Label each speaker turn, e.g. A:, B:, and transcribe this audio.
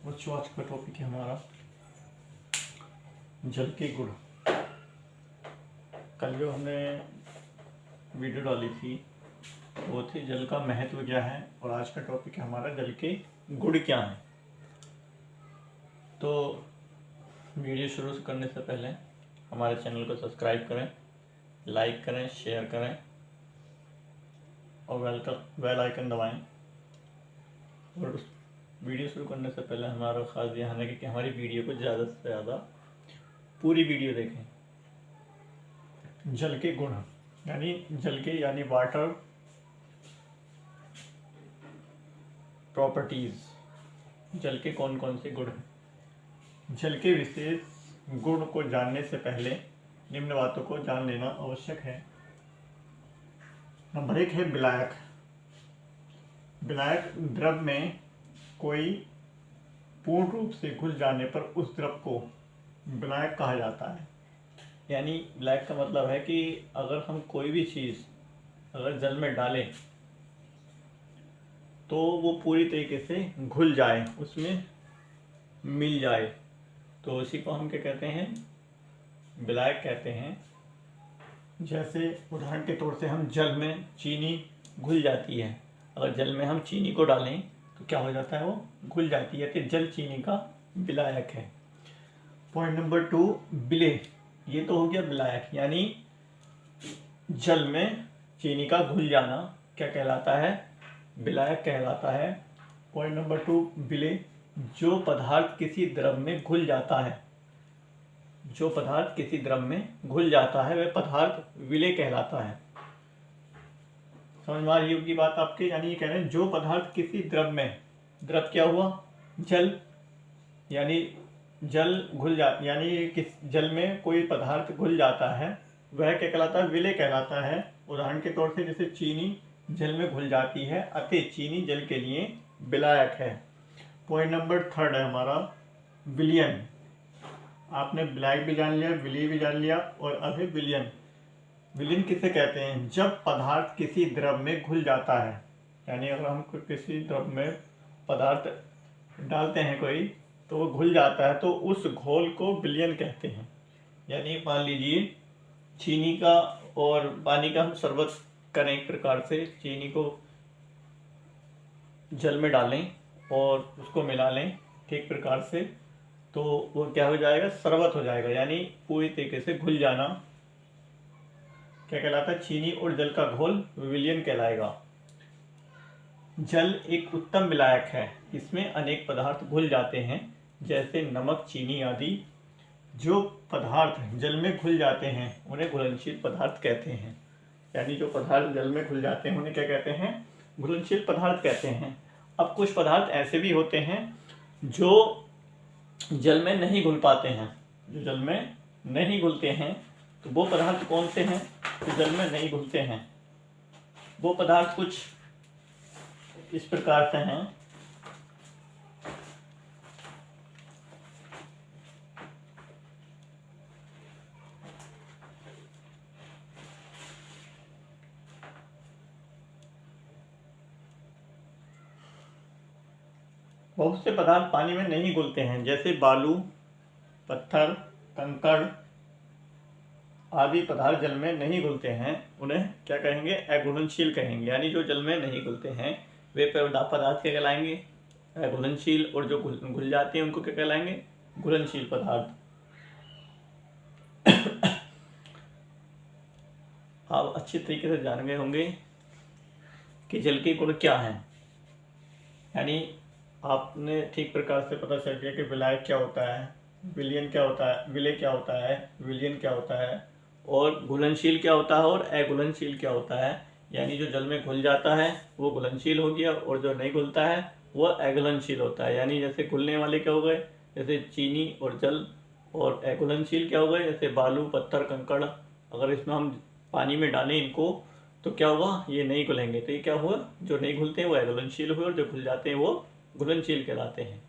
A: बच्चों आज का टॉपिक है हमारा जल के गुण। कल जो हमने वीडियो डाली थी वो थी जल का महत्व क्या है, और आज का टॉपिक है हमारा जल के गुण क्या हैं। तो वीडियो शुरू करने से पहले हमारे चैनल को सब्सक्राइब करें, लाइक करें, शेयर करें और बेल आइकन दबाएं। और वीडियो शुरू करने से पहले हमारा ख़ास ध्यान है कि हमारी वीडियो को ज़्यादा से ज़्यादा पूरी वीडियो देखें। जल के गुण यानी वाटर प्रॉपर्टीज़। जल के कौन कौन से गुण हैं? जल के विशेष गुण को जानने से पहले निम्न बातों को जान लेना आवश्यक है। नंबर 1 है विलायक। विलायक द्रव में कोई पूर्ण रूप से घुल जाने पर उस द्रव को विलायक कहा जाता है। यानी विलायक का मतलब है कि अगर हम कोई भी चीज़ अगर जल में डालें तो वो पूरी तरीके से घुल जाए, उसमें मिल जाए, तो उसी को हम क्या कहते हैं? विलायक कहते हैं। जैसे उदाहरण के तौर से हम जल में चीनी घुल जाती है, अगर जल में हम चीनी को डालें तो क्या हो जाता है? वो घुल जाती है। तो जल चीनी का विलायक है। Point number 2 विलेय। ये तो हो गया विलायक, यानी जल में चीनी का घुल जाना क्या कहलाता है? विलायक कहलाता है। Point number 2 विलेय। जो पदार्थ किसी द्रव में घुल जाता है, जो पदार्थ किसी द्रव में घुल जाता है वह पदार्थ विलेय कहलाता है। समझ में आ रही होगी बात आपके? यानी ये कह रहे हैं जो पदार्थ किसी द्रव में, द्रव क्या हुआ? जल, यानी जल घुल जाता, यानी किस जल में कोई पदार्थ घुल जाता है वह क्या कहलाता है? विलेय कहलाता है। उदाहरण के तौर से जैसे चीनी जल में घुल जाती है, अतः चीनी जल के लिए विलायक है। पॉइंट नंबर 3 है हमारा विलयन। आपने विलायक भी जान लिया, विलेय भी जान लिया, और अभी विलयन। विलयन किसे कहते हैं? जब पदार्थ किसी द्रव में घुल जाता है, यानी अगर हम किसी द्रव में पदार्थ डालते हैं कोई तो वो घुल जाता है, तो उस घोल को विलयन कहते हैं। यानी मान लीजिए चीनी का और पानी का हम शरबत करें, एक प्रकार से चीनी को जल में डालें और उसको मिला लें ठीक प्रकार से, तो वो क्या हो जाएगा? शरबत हो जाएगा, यानी पूरी तरीके से घुल जाना क्या कहलाता है? चीनी और जल का घोल विलयन कहलाएगा। जल एक उत्तम विलायक है। इसमें अनेक पदार्थ घुल जाते हैं, जैसे नमक, चीनी आदि। जो पदार्थ जल में घुल जाते हैं उन्हें घुलनशील पदार्थ कहते हैं। यानी जो पदार्थ जल में घुल जाते हैं उन्हें क्या कहते हैं? घुलनशील पदार्थ कहते हैं। अब कुछ पदार्थ ऐसे भी होते हैं जो जल में नहीं घुल पाते हैं, जो जल में नहीं घुलते हैं। तो वो पदार्थ कौन से हैं जो जल में नहीं घुलते हैं? वो पदार्थ कुछ इस प्रकार से हैं। बहुत से पदार्थ पानी में नहीं घुलते हैं, जैसे बालू, पत्थर, कंकड़ आदि पदार्थ जल में नहीं घुलते हैं, उन्हें क्या कहेंगे? अघुलनशील कहेंगे। यानी जो जल में नहीं घुलते हैं वे पदार्थ क्या कहलाएंगे? अघुलनशील। और जो घुल जाते हैं उनको क्या कहलाएंगे? घुलनशील पदार्थ। आप अच्छी तरीके से जान गए होंगे कि जल के गुण क्या हैं। यानी आपने ठीक प्रकार से पता चल गया कि विलायक क्या होता है, विलयन क्या होता है, विलेय क्या होता है, विलयन क्या होता है, और घुलनशील क्या होता है और अघुलनशील क्या होता है। यानी जो जल में घुल जाता है वो घुलनशील हो गया, और जो नहीं घुलता है वो अघुलनशील होता है। यानी जैसे घुलने वाले क्या हो गए? जैसे चीनी और जल। और अघुलनशील क्या हो गए? जैसे बालू, पत्थर, कंकड़। अगर इसमें हम पानी में डालें इनको तो क्या होगा? ये नहीं घुलेंगे। तो ये क्या हुआ? जो नहीं घुलते हैं वो अघुलनशील हुए, और जो घुल जाते हैं वो घुलनशील कहलाते हैं।